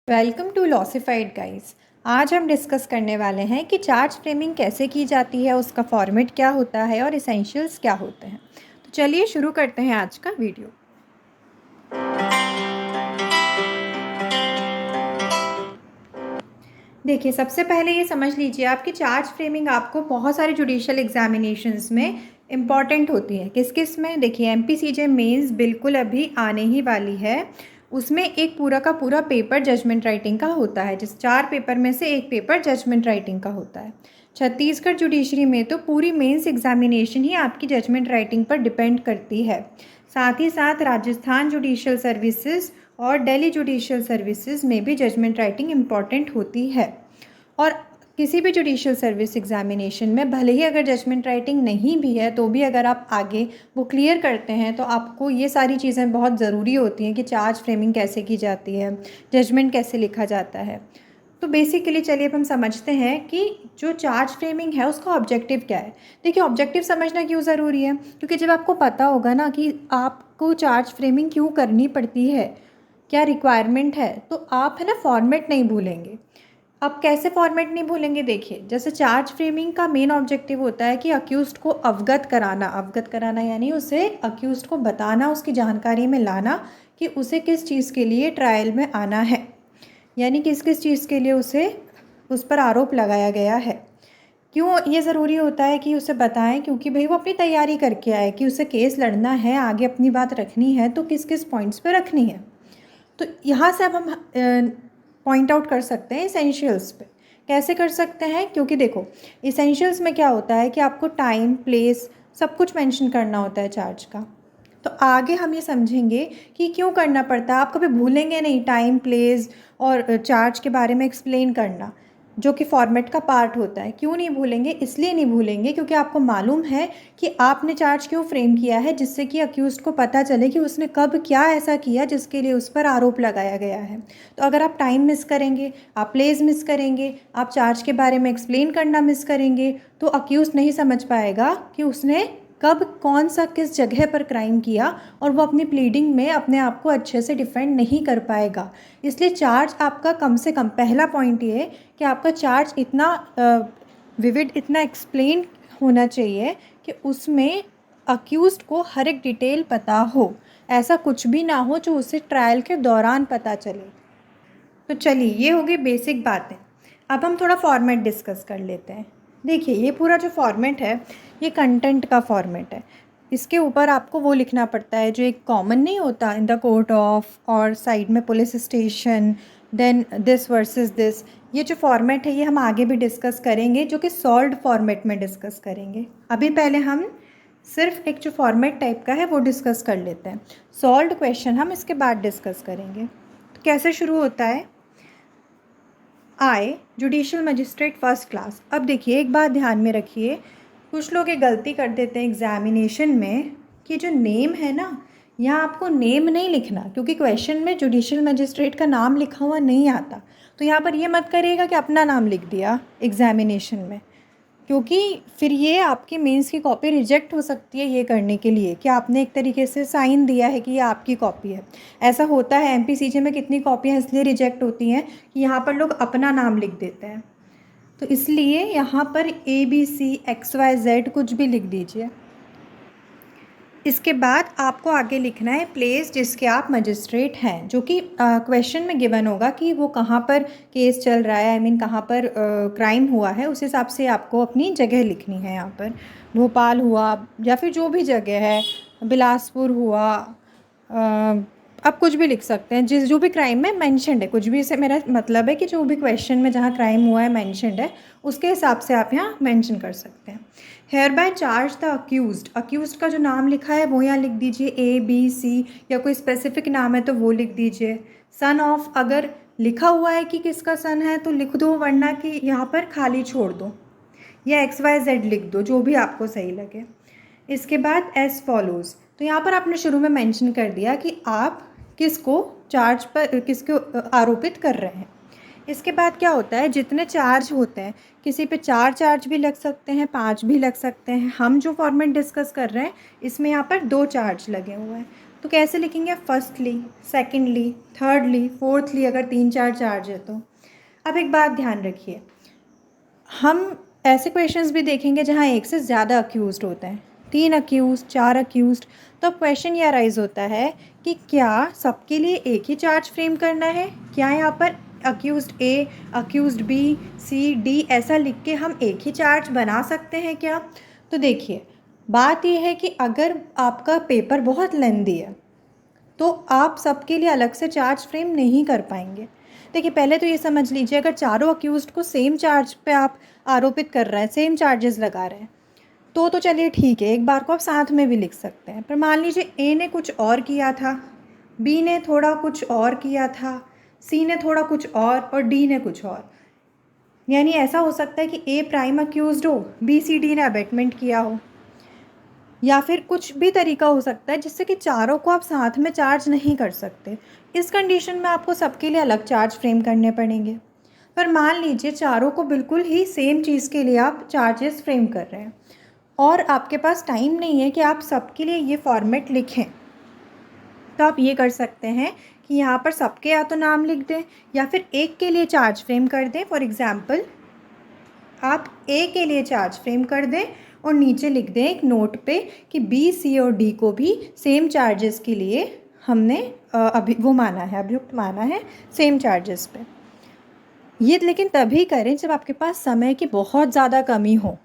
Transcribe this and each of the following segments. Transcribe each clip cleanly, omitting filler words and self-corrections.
Welcome to लॉसिफाइड guys. आज हम discuss करने वाले हैं कि चार्ज फ्रेमिंग कैसे की जाती है, उसका फॉर्मेट क्या होता है और इसेंशियल्स क्या होते हैं। तो चलिए शुरू करते हैं आज का वीडियो। देखिए, सबसे पहले ये समझ लीजिए आप कि चार्ज फ्रेमिंग आपको बहुत सारे जुडिशियल एग्जामिनेशंस में इम्पॉर्टेंट होती है। किस किस में? देखिए, एमपीसीजे मेंस बिल्कुल अभी आने ही वाली है। उसमें एक पूरा का पूरा पेपर जजमेंट राइटिंग का होता है, जिस 4 पेपर में से एक पेपर जजमेंट राइटिंग का होता है। छत्तीसगढ़ जुडिशरी में तो पूरी मेंस एग्जामिनेशन ही आपकी जजमेंट राइटिंग पर डिपेंड करती है। साथ ही साथ राजस्थान जुडिशियल सर्विसेज और दिल्ली जुडिशियल सर्विसेज में भी जजमेंट राइटिंग इम्पॉर्टेंट होती है। और किसी भी जुडिशियल सर्विस एग्जामिनेशन में भले ही अगर जजमेंट राइटिंग नहीं भी है तो भी अगर आप आगे वो क्लियर करते हैं तो आपको ये सारी चीज़ें बहुत ज़रूरी होती हैं कि चार्ज फ्रेमिंग कैसे की जाती है, जजमेंट कैसे लिखा जाता है। तो बेसिकली चलिए अब हम समझते हैं कि जो चार्ज फ्रेमिंग है उसका ऑब्जेक्टिव क्या है। देखिए, ऑब्जेक्टिव समझना क्यों ज़रूरी है, क्योंकि जब आपको पता होगा ना कि आपको चार्ज फ्रेमिंग क्यों करनी पड़ती है, क्या रिक्वायरमेंट है, तो आप है ना फॉर्मेट नहीं भूलेंगे। अब कैसे फॉर्मेट नहीं भूलेंगे? देखिए, जैसे चार्ज फ्रेमिंग का मेन ऑब्जेक्टिव होता है कि अक्यूज्ड को अवगत कराना यानी उसे अक्यूज्ड को बताना, उसकी जानकारी में लाना कि उसे किस चीज़ के लिए ट्रायल में आना है, यानी किस किस चीज़ के लिए उस पर आरोप लगाया गया है। क्यों ये ज़रूरी होता है कि उसे बताएं? क्योंकि भाई वो अपनी तैयारी करके आए कि उसे केस लड़ना है, आगे अपनी बात रखनी है, तो किस किस पॉइंट्स पे रखनी है। तो यहाँ से अब हम पॉइंट आउट कर सकते हैं इसेंशियल्स पे। कैसे कर सकते हैं? क्योंकि देखो, इसेंशियल्स में क्या होता है कि आपको टाइम, प्लेस सब कुछ मेंशन करना होता है चार्ज का। तो आगे हम ये समझेंगे कि क्यों करना पड़ता है। आप कभी भूलेंगे नहीं टाइम, प्लेस और चार्ज के बारे में एक्सप्लेन करना, जो कि फॉर्मेट का पार्ट होता है। क्यों नहीं भूलेंगे? इसलिए नहीं भूलेंगे क्योंकि आपको मालूम है कि आपने चार्ज क्यों फ्रेम किया है, जिससे कि अक्यूज्ड को पता चले कि उसने कब क्या ऐसा किया जिसके लिए उस पर आरोप लगाया गया है। तो अगर आप टाइम मिस करेंगे, आप प्लेस मिस करेंगे, आप चार्ज के बारे में एक्सप्लेन करना मिस करेंगे, तो अक्यूज्ड नहीं समझ पाएगा कि उसने कब कौन सा किस जगह पर क्राइम किया, और वो अपनी प्लीडिंग में अपने आप को अच्छे से डिफेंड नहीं कर पाएगा। इसलिए चार्ज आपका कम से कम, पहला पॉइंट ये कि आपका चार्ज इतना विविड, इतना एक्सप्लेन होना चाहिए कि उसमें अक्यूज्ड को हर एक डिटेल पता हो। ऐसा कुछ भी ना हो जो उसे ट्रायल के दौरान पता चले। तो चलिए, ये हो गई बेसिक बातें। अब हम थोड़ा फॉर्मेट डिस्कस कर लेते हैं। देखिए, ये पूरा जो फॉर्मेट है ये कंटेंट का फॉर्मेट है। इसके ऊपर आपको वो लिखना पड़ता है जो एक कॉमन नहीं होता, इन द कोर्ट ऑफ, और साइड में police station, then this versus this. ये जो फॉर्मेट है ये हम आगे भी डिस्कस करेंगे, जो कि सॉल्व्ड फॉर्मेट में डिस्कस करेंगे। अभी पहले हम सिर्फ एक जो फॉर्मेट टाइप का है वो डिस्कस कर लेते हैं। सॉल्व्ड क्वेश्चन हम इसके बाद डिस्कस करेंगे। तो कैसे शुरू होता है? आए जुडिशियल मजिस्ट्रेट फर्स्ट क्लास। अब देखिए, एक बात ध्यान में रखिए, कुछ लोग ये गलती कर देते हैं एग्जामिनेशन में कि जो नेम है ना, यहाँ आपको नेम नहीं लिखना, क्योंकि क्वेश्चन में जुडिशियल मजिस्ट्रेट का नाम लिखा हुआ नहीं आता। तो यहाँ पर ये मत करिएगा कि अपना नाम लिख दिया एग्जामिनेशन में, क्योंकि फिर ये आपकी मेंस की कॉपी रिजेक्ट हो सकती है ये करने के लिए कि आपने एक तरीके से साइन दिया है कि ये आपकी कॉपी है। ऐसा होता है एमपीसीजे में, कितनी कॉपियाँ इसलिए रिजेक्ट होती हैं कि यहाँ पर लोग अपना नाम लिख देते हैं। तो इसलिए यहाँ पर ABCXYZ कुछ भी लिख दीजिए। इसके बाद आपको आगे लिखना है प्लेस जिसके आप मजिस्ट्रेट हैं, जो कि क्वेश्चन में गिवन होगा कि वो कहाँ पर केस चल रहा है, आई मीन कहाँ पर क्राइम हुआ है। उस हिसाब से आपको अपनी जगह लिखनी है। यहाँ पर भोपाल हुआ या फिर जो भी जगह है, बिलासपुर हुआ, आप कुछ भी लिख सकते हैं जो भी क्राइम में मैंशनड है। कुछ भी से मेरा मतलब है कि जो भी क्वेश्चन में जहाँ क्राइम हुआ है मैंशनड है, उसके हिसाब से आप यहाँ मेंशन कर सकते हैं। Hereby charge the accused का जो नाम लिखा है वो यहाँ लिख दीजिए, ABC, या कोई स्पेसिफिक नाम है तो वो लिख दीजिए। सन ऑफ, अगर लिखा हुआ है कि किसका सन है तो लिख दो, वरना कि यहाँ पर खाली छोड़ दो, या XYZ लिख दो, जो भी आपको सही लगे। इसके बाद एज फॉलोज़, तो यहाँ पर आपने शुरू में मेंशन कर दिया कि आप किसको चार्ज पर, किसको आरोपित कर रहे हैं। इसके बाद क्या होता है, जितने चार्ज होते हैं, किसी पे 4 चार्ज भी लग सकते हैं, 5 भी लग सकते हैं। हम जो फॉर्मेट डिस्कस कर रहे हैं इसमें यहाँ पर 2 चार्ज लगे हुए हैं। तो कैसे लिखेंगे? फर्स्टली, सेकेंडली, थर्डली, फोर्थली, अगर 3-4 चार्ज है तो। अब एक बात ध्यान रखिए, हम ऐसे क्वेश्चंस भी देखेंगे जहाँ एक से ज़्यादा अक्यूज़्ड होते हैं, 3 अक्यूज़, 4 अक्यूज़्ड। तो अब क्वेश्चन ये अराइज होता है कि क्या सबके लिए एक ही चार्ज फ्रेम करना है? क्या यहाँ पर अक्यूज़्ड ए, अक्यूज़्ड बी, सी, डी ऐसा लिख के हम एक ही चार्ज बना सकते हैं क्या? तो देखिए, बात यह है कि अगर आपका पेपर बहुत लेंदी है तो आप सबके लिए अलग से चार्ज फ्रेम नहीं कर पाएंगे। देखिए, पहले तो ये समझ लीजिए, अगर चारों अक्यूज़्ड को सेम चार्ज पे आप आरोपित कर रहे हैं, सेम चार्जेस लगा रहे हैं, तो चलिए ठीक है, एक बार को आप साथ में भी लिख सकते हैं। पर मान लीजिए ए ने कुछ और किया था, बी ने थोड़ा कुछ और किया था, सी ने थोड़ा कुछ और डी ने कुछ और। यानी ऐसा हो सकता है कि ए प्राइम अक्यूज़्ड हो, बी सी डी ने अबेटमेंट किया हो, या फिर कुछ भी तरीका हो सकता है जिससे कि चारों को आप साथ में चार्ज नहीं कर सकते। इस कंडीशन में आपको सबके लिए अलग चार्ज फ्रेम करने पड़ेंगे। पर मान लीजिए चारों को बिल्कुल ही सेम चीज़ के लिए आप चार्जेस फ्रेम कर रहे हैं और आपके पास टाइम नहीं है कि आप सबके लिए ये फॉर्मेट लिखें, तो आप ये कर सकते हैं कि यहाँ पर सबके या तो नाम लिख दें या फिर एक के लिए चार्ज फ्रेम कर दें। फॉर एग्ज़ाम्पल, आप ए के लिए चार्ज फ्रेम कर दें और नीचे लिख दें एक नोट पे कि बी, सी और डी को भी सेम चार्जेस के लिए हमने वो माना है, अभियुक्त माना है सेम चार्जेस पे। ये लेकिन तभी करें जब आपके पास समय की बहुत ज़्यादा कमी हो।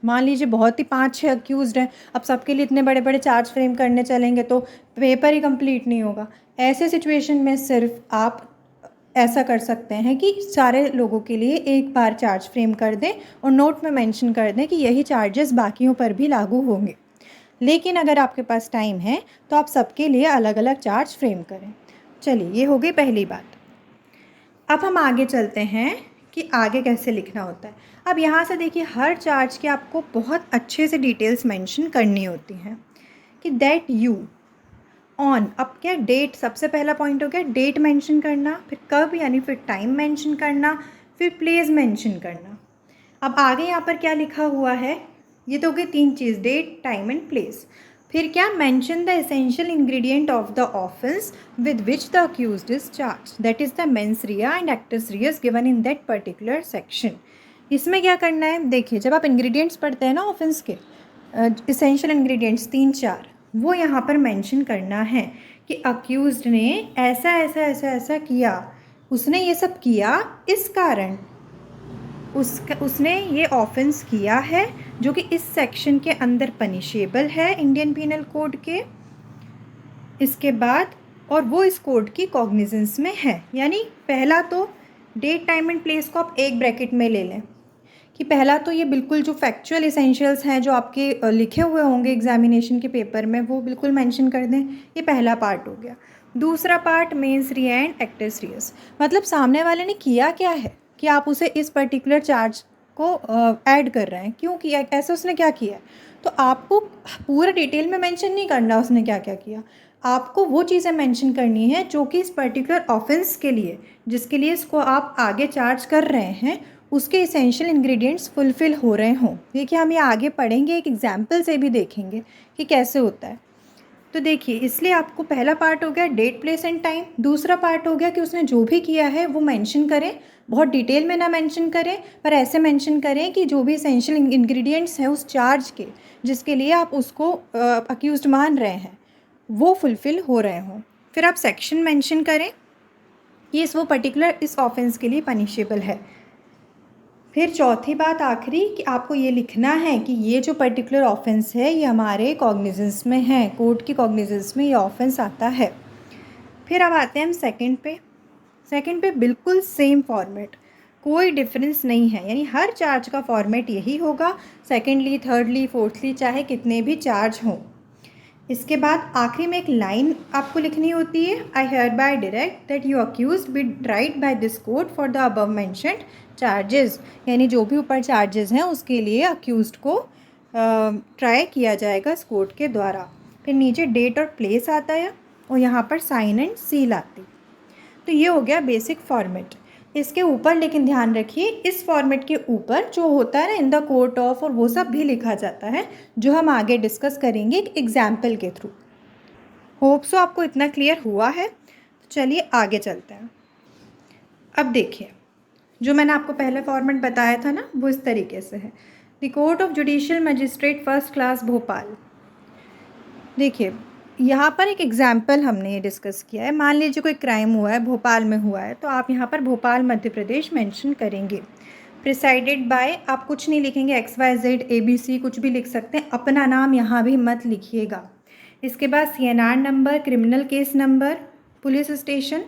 मान लीजिए बहुत ही 5-6 अक्यूज़्ड हैं, अब सबके लिए इतने बड़े बड़े चार्ज फ्रेम करने चलेंगे तो पेपर ही कंप्लीट नहीं होगा। ऐसे सिचुएशन में सिर्फ आप ऐसा कर सकते हैं कि सारे लोगों के लिए एक बार चार्ज फ्रेम कर दें और नोट में मेंशन कर दें कि यही चार्जेस बाकियों पर भी लागू होंगे। लेकिन अगर आपके पास टाइम है तो आप सबके लिए अलग अलग चार्ज फ्रेम करें। चलिए, ये हो गई पहली बात। अब हम आगे चलते हैं कि आगे कैसे लिखना होता है। अब यहाँ से देखिए, हर चार्ज के आपको बहुत अच्छे से डिटेल्स मेंशन करनी होती हैं कि दैट यू ऑन। अब क्या डेट, सबसे पहला पॉइंट हो गया डेट मेंशन करना, फिर कब यानी फिर टाइम मेंशन करना, फिर प्लेस मेंशन करना। अब आगे यहाँ पर क्या लिखा हुआ है, ये तो हो गई 3 चीज़, डेट, टाइम एंड प्लेस। फिर क्या, mention the essential ingredient of the offence with which the accused is charge, that is the mens rea and actus reus given in that particular section. इसमें क्या करना है, देखिए जब आप इंग्रेडिएंट्स पढ़ते हैं ना ऑफेंस के, एसेंशियल इंग्रेडिएंट्स 3-4, वो यहाँ पर मेंशन करना है कि अक्यूज्ड ने ऐसा ऐसा ऐसा ऐसा किया, उसने ये सब किया इस कारण, उसने ये ऑफेंस किया है जो कि इस सेक्शन के अंदर पनिशेबल है इंडियन पीनल कोड के। इसके बाद और वो इस कोड की कॉग्निजेंस में है। यानी पहला तो डेट, टाइम एंड प्लेस को आप एक ब्रैकेट में ले लें कि पहला तो ये बिल्कुल जो फैक्चुअल एसेंशियल्स हैं जो आपके लिखे हुए होंगे एग्जामिनेशन के पेपर में, वो बिल्कुल मेंशन कर दें। ये पहला पार्ट हो गया। दूसरा part, mens rea and actus reus, मतलब सामने वाले ने किया क्या है कि आप उसे इस पर्टिकुलर चार्ज को ऐड कर रहे हैं, क्यों किया, ऐसे उसने क्या किया है। तो आपको पूरा डिटेल में मेंशन नहीं करना उसने क्या क्या किया, आपको वो चीज़ें मेंशन करनी है जो कि इस पर्टिकुलर ऑफेंस के लिए, जिसके लिए इसको आप आगे चार्ज कर रहे हैं, उसके एसेंशियल इंग्रेडिएंट्स फुलफ़िल हो रहे हों। देखिए, हम ये आगे पढ़ेंगे, एक एग्जाम्पल से भी देखेंगे कि कैसे होता है। तो देखिए, इसलिए आपको पहला पार्ट हो गया डेट, प्लेस एंड टाइम। दूसरा पार्ट हो गया कि उसने जो भी किया है वो मेंशन करें, बहुत डिटेल में ना मेंशन करें, पर ऐसे मेंशन करें कि जो भी एसेंशियल इंग्रेडिएंट्स हैं उस चार्ज के, जिसके लिए आप उसको अक्यूज्ड मान रहे हैं, वो फुलफ़िल हो रहे हों। फिर आप सेक्शन मेंशन करें कि वो पर्टिकुलर इस ऑफेंस के लिए पनिशेबल है। फिर चौथी बात, आखिरी, कि आपको ये लिखना है कि ये जो पर्टिकुलर ऑफेंस है ये हमारे कॉग्निजेंस में है, कोर्ट की कॉग्निजेंस में ये ऑफेंस आता है। फिर अब आते हैं हम सेकंड पे। सेकंड पे बिल्कुल सेम फॉर्मेट, कोई डिफरेंस नहीं है, यानी हर चार्ज का फॉर्मेट यही होगा, सेकेंडली, थर्डली, फोर्थली, चाहे कितने भी चार्ज हों। इसके बाद आखिरी में एक लाइन आपको लिखनी होती है, I hereby direct that you accused be tried by this court for the above mentioned charges, यानी जो भी ऊपर चार्जेस हैं उसके लिए अक्यूज्ड को ट्राई किया जाएगा इस कोड के द्वारा। फिर नीचे डेट और प्लेस आता है और यहाँ पर साइन एंड सील आती। तो ये हो गया बेसिक फॉर्मेट। इसके ऊपर लेकिन ध्यान रखिए, इस फॉर्मेट के ऊपर जो होता है ना इन द कोर्ट ऑफ, और वो सब भी लिखा जाता है, जो हम आगे डिस्कस करेंगे एक एग्जाम्पल के थ्रू। होप सो आपको इतना क्लियर हुआ है। तो चलिए आगे चलते हैं। अब देखिए, जो मैंने आपको पहले फॉर्मेट बताया था ना, वो इस तरीके से है। The court of judicial magistrate first class Bhopal. देखिए, यहाँ पर एक एग्जाम्पल हमने ये डिस्कस किया है। मान लीजिए कोई क्राइम हुआ है, भोपाल में हुआ है, तो आप यहाँ पर भोपाल मध्य प्रदेश मेंशन करेंगे। प्रिसाइडेड बाय, आप कुछ नहीं लिखेंगे, XYZ ABC कुछ भी लिख सकते हैं, अपना नाम यहाँ भी मत लिखिएगा। इसके बाद CNR number, criminal case number, police station.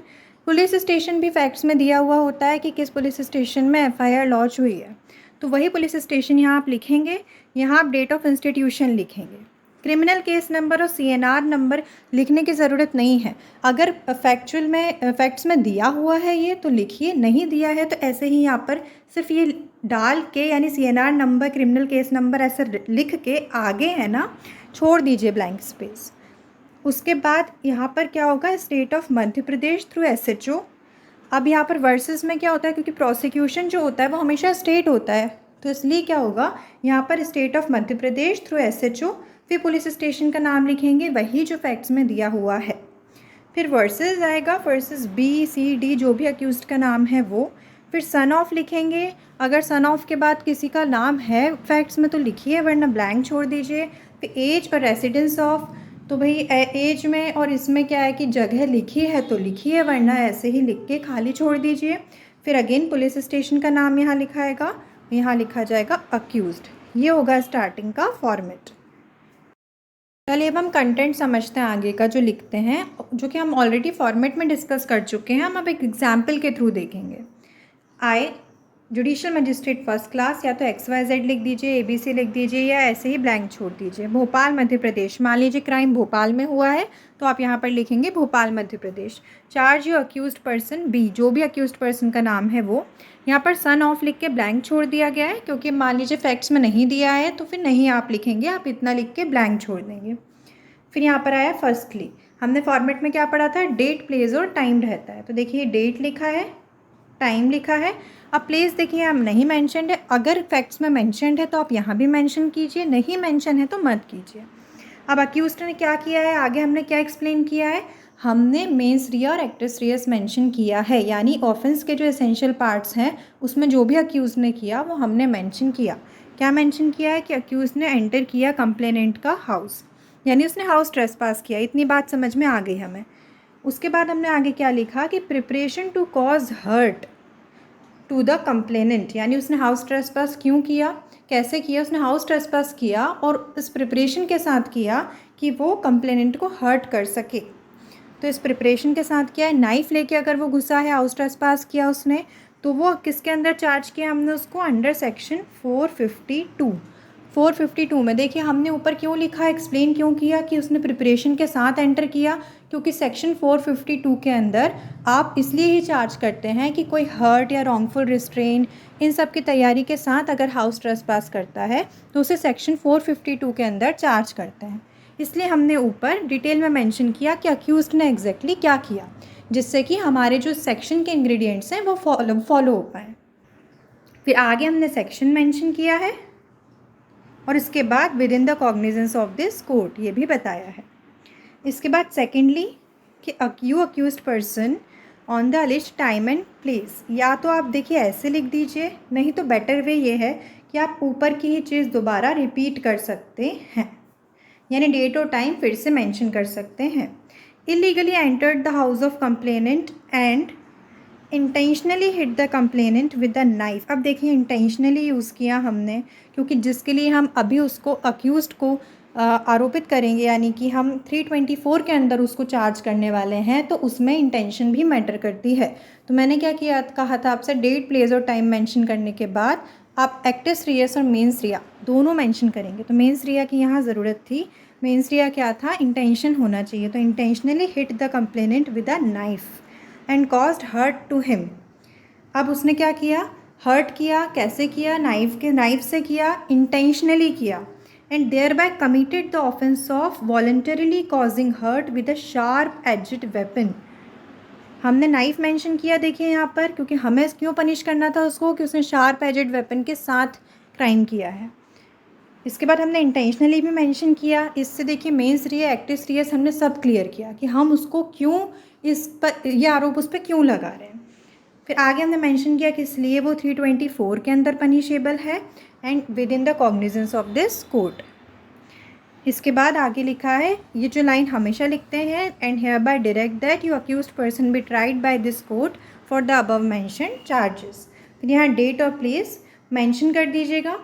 Police station भी फैक्ट्स में दिया हुआ होता है कि किस पुलिस स्टेशन में FIR लॉन्च हुई है, तो वही पुलिस स्टेशन यहाँ आप लिखेंगे। यहाँ आप डेट ऑफ इंस्टीट्यूशन लिखेंगे। क्रिमिनल केस नंबर और CNR नंबर लिखने की ज़रूरत नहीं है। अगर फैक्ट्स में दिया हुआ है ये तो लिखिए, नहीं दिया है तो ऐसे ही यहाँ पर सिर्फ ये डाल के, यानी CNR number, criminal case number ऐसे लिख के आगे है ना छोड़ दीजिए ब्लैंक स्पेस। उसके बाद यहाँ पर क्या होगा, state of Madhya Pradesh through SHO। अब यहाँ पर वर्सेस में क्या होता है, क्योंकि प्रोसिक्यूशन जो होता है वो हमेशा स्टेट होता है, तो इसलिए क्या होगा, यहाँ पर state of Madhya Pradesh through SHO, फिर पुलिस स्टेशन का नाम लिखेंगे, वही जो फैक्ट्स में दिया हुआ है। फिर वर्सेस आएगा, वर्सेस BCD जो भी अक्यूज्ड का नाम है वो। फिर सन ऑफ लिखेंगे, अगर सन ऑफ के बाद किसी का नाम है फैक्ट्स में तो लिखिए, वरना ब्लैंक छोड़ दीजिए। फिर एज और रेसिडेंस ऑफ, तो भाई एज में और इसमें क्या है कि जगह लिखी है तो लिखिए, वरना ऐसे ही लिख के खाली छोड़ दीजिए। फिर अगेन पुलिस स्टेशन का नाम यहाँ लिखाएगा, यहाँ लिखा जाएगा अक्यूज्ड। ये होगा स्टार्टिंग का फॉर्मेट। चलिए अब हम कंटेंट समझते हैं आगे का जो लिखते हैं, जो कि हम ऑलरेडी फॉर्मेट में डिस्कस कर चुके हैं। हम अब एक एग्जाम्पल के थ्रू देखेंगे। आई जुडिशियल मजिस्ट्रेट फर्स्ट क्लास, या तो XYZ लिख दीजिए, ABC लिख दीजिए, या ऐसे ही ब्लैंक छोड़ दीजिए। भोपाल मध्य प्रदेश, मान लीजिए क्राइम भोपाल में हुआ है तो आप यहाँ पर लिखेंगे Bhopal Madhya Pradesh. Charge you accused person B, जो भी अक्यूज्ड पर्सन का नाम है वो। यहाँ पर सन ऑफ लिख के ब्लैंक छोड़ दिया गया है, क्योंकि मान लीजिए फैक्ट्स में नहीं दिया है तो फिर नहीं आप लिखेंगे, आप इतना लिख के ब्लैंक छोड़ देंगे। फिर यहाँ पर आया फर्स्टली, हमने फॉर्मेट में क्या पढ़ा था, डेट, प्लेस और टाइम रहता है। तो देखिए डेट लिखा है, टाइम लिखा है। अब प्लेस देखिए हम नहीं मेंशनड है, अगर फैक्ट्स में मेंशनड है तो आप यहाँ भी मेंशन कीजिए, नहीं मेंशन है तो मत कीजिए। अब अक्यूज्ड ने क्या किया है, आगे हमने क्या एक्सप्लेन किया है, हमने मेंस रिया और एक्ट्रेस रियस मेंशन किया है, यानी ऑफेंस के जो एसेंशियल पार्ट्स हैं उसमें जो भी अक्यूज ने किया वो हमने मेंशन किया। क्या मेंशन किया है कि अक्यूज ने एंटर किया कंप्लेनेंट का हाउस, यानी उसने हाउस ट्रेसपास किया। इतनी बात समझ में आ गई हमें। उसके बाद हमने आगे क्या लिखा कि preparation to cause hurt to the complainant, यानी उसने हाउस ट्रेसपास क्यों किया, कैसे किया, उसने हाउस ट्रेसपास किया और इस प्रिपरेशन के साथ किया कि वो कंप्लेनेंट को हर्ट कर सके। तो इस प्रिपरेशन के साथ क्या है, नाइफ लेके अगर वो घुसा है, हाउस ट्रेसपास किया उसने, तो वो किसके अंदर चार्ज किया हमने उसको, अंडर सेक्शन 452 में। देखिए हमने ऊपर क्यों लिखा, एक्सप्लेन क्यों किया कि उसने प्रिपरेशन के साथ एंटर किया, क्योंकि सेक्शन 452 के अंदर आप इसलिए ही चार्ज करते हैं कि कोई हर्ट या रॉन्गफुल रिस्ट्रेन इन सब की तैयारी के साथ अगर हाउस ट्रेसपास करता है तो उसे सेक्शन 452 के अंदर चार्ज करते हैं। इसलिए हमने ऊपर डिटेल में मेंशन किया कि अक्यूज्ड ने एग्जैक्टली क्या किया, जिससे कि हमारे जो सेक्शन के इंग्रेडिएंट्स हैं वो फॉलो हो पाए। फिर आगे हमने सेक्शन मेंशन किया है और इसके बाद with in the cognizance of this court ये भी बताया है। इसके बाद सेकेंडली कि accused person on the list time and place, या तो आप देखिए ऐसे लिख दीजिए, नहीं तो बेटर वे ये है कि आप ऊपर की ही चीज़ दोबारा रिपीट कर सकते हैं, यानी डेट और टाइम फिर से मेंशन कर सकते हैं। Illegally entered the house of complainant and intentionally hit the complainant with the knife. अब देखिए इंटेंशनली यूज़ किया हमने, क्योंकि जिसके लिए हम अभी उसको अक्यूज्ड को आरोपित करेंगे, यानी कि हम 324 के अंदर उसको चार्ज करने वाले हैं, तो उसमें इंटेंशन भी मैटर करती है। तो मैंने क्या किया, कहा था आपसे डेट, प्लेस और टाइम मेंशन करने के बाद आप एक्टिस रियस और मेंस रिया दोनों मेंशन करेंगे। तो मेंस रिया की यहाँ ज़रूरत थी, मेंस रिया क्या था, इंटेंशन होना चाहिए। तो intentionally hit the complainant with a knife and caused hurt to him. अब उसने क्या किया, हर्ट किया, कैसे किया, नाइफ से किया, इंटेंशनली किया, and thereby committed the offence of voluntarily causing hurt with a sharp edged weapon. हमने नाइफ मेंशन किया देखिए यहाँ पर, क्योंकि हमें क्यों पनिश करना था उसको, कि उसने शार्प एज्ड वेपन के साथ क्राइम किया है। इसके बाद हमने इंटेंशनली भी मेंशन किया। इससे देखिए मेंस री है, एक्ट्रेस री है, हमने सब क्लियर किया कि हम उसको क्यों इस पर ये आरोप उस पर क्यों लगा रहे हैं। फिर आगे हमने मेंशन किया कि इसलिए वो 324 के अंदर पनिशेबल है and with in the cognizance of this court. इसके बाद आगे लिखा है, ये जो लाइन हमेशा लिखते हैं, and hereby direct that you accused person be tried by this court for the above mention charges. फिर यहाँ डेट और प्लेस मेंशन कर दीजिएगा।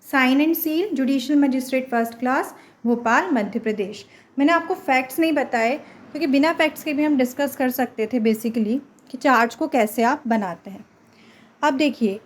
Sign and seal judicial magistrate first class, Bhopal, Madhya Pradesh. मैंने आपको फैक्ट्स नहीं बताए क्योंकि बिना फैक्ट्स के भी हम डिस्कस कर सकते थे बेसिकली कि चार्ज को कैसे आप बनाते हैं। अब देखिए,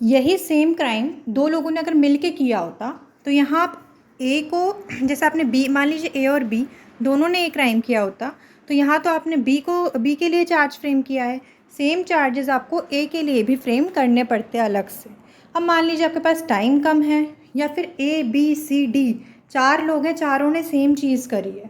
यही सेम क्राइम दो लोगों ने अगर मिल के किया होता तो यहाँ आप ए को, जैसे आपने बी, मान लीजिए ए और बी दोनों ने एक क्राइम किया होता तो यहाँ तो आपने बी के लिए चार्ज फ्रेम किया है, सेम चार्जेस आपको ए के लिए भी फ्रेम करने पड़ते हैं अलग से। अब मान लीजिए आपके पास टाइम कम है या फिर ए बी सी डी 4 लोग हैं, चारों ने सेम चीज़ करी है।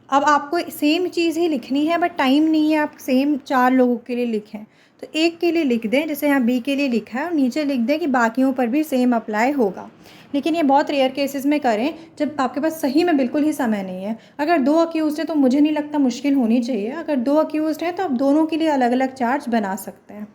अब आपको सेम चीज़ ही लिखनी है बट टाइम नहीं है, आप सेम 4 लोगों के लिए लिखें तो एक के लिए लिख दें, जैसे यहाँ बी के लिए लिखा है, और नीचे लिख दें कि बाकियों पर भी सेम अप्लाई होगा। लेकिन ये बहुत रेयर केसेस में करें जब आपके पास सही में बिल्कुल ही समय नहीं है। अगर 2 अक्यूज़ड है तो मुझे नहीं लगता मुश्किल होनी चाहिए। अगर 2 अक्यूज़ड है तो आप दोनों के लिए अलग अलग चार्ज बना सकते हैं।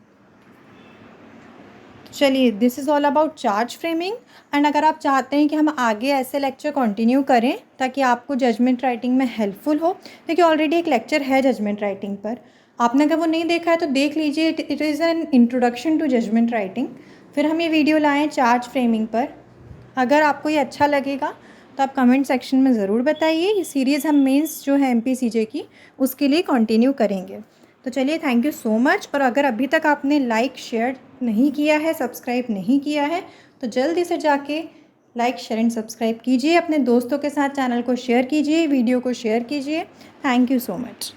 चलिए, this is all about charge framing. And अगर आप चाहते हैं कि हम आगे ऐसे लेक्चर कंटिन्यू करें ताकि आपको जजमेंट राइटिंग में हेल्पफुल हो, क्योंकि ऑलरेडी एक लेक्चर है जजमेंट राइटिंग पर, आपने अगर वो नहीं देखा है तो देख लीजिए। It is an introduction to judgment writing. फिर हम ये वीडियो लाएँ चार्ज फ्रेमिंग पर। अगर आपको ये अच्छा लगेगा तो आप कमेंट सेक्शन में ज़रूर बताइए। ये सीरीज़ हम मेंस जो है MPCJ की उसके लिए कंटिन्यू करेंगे। तो चलिए, थैंक यू सो मच। और अगर अभी तक आपने लाइक शेयर नहीं किया है, सब्सक्राइब नहीं किया है, तो जल्दी से जाके लाइक शेयर एंड सब्सक्राइब कीजिए। अपने दोस्तों के साथ चैनल को शेयर कीजिए, वीडियो को शेयर कीजिए। Thank you so much.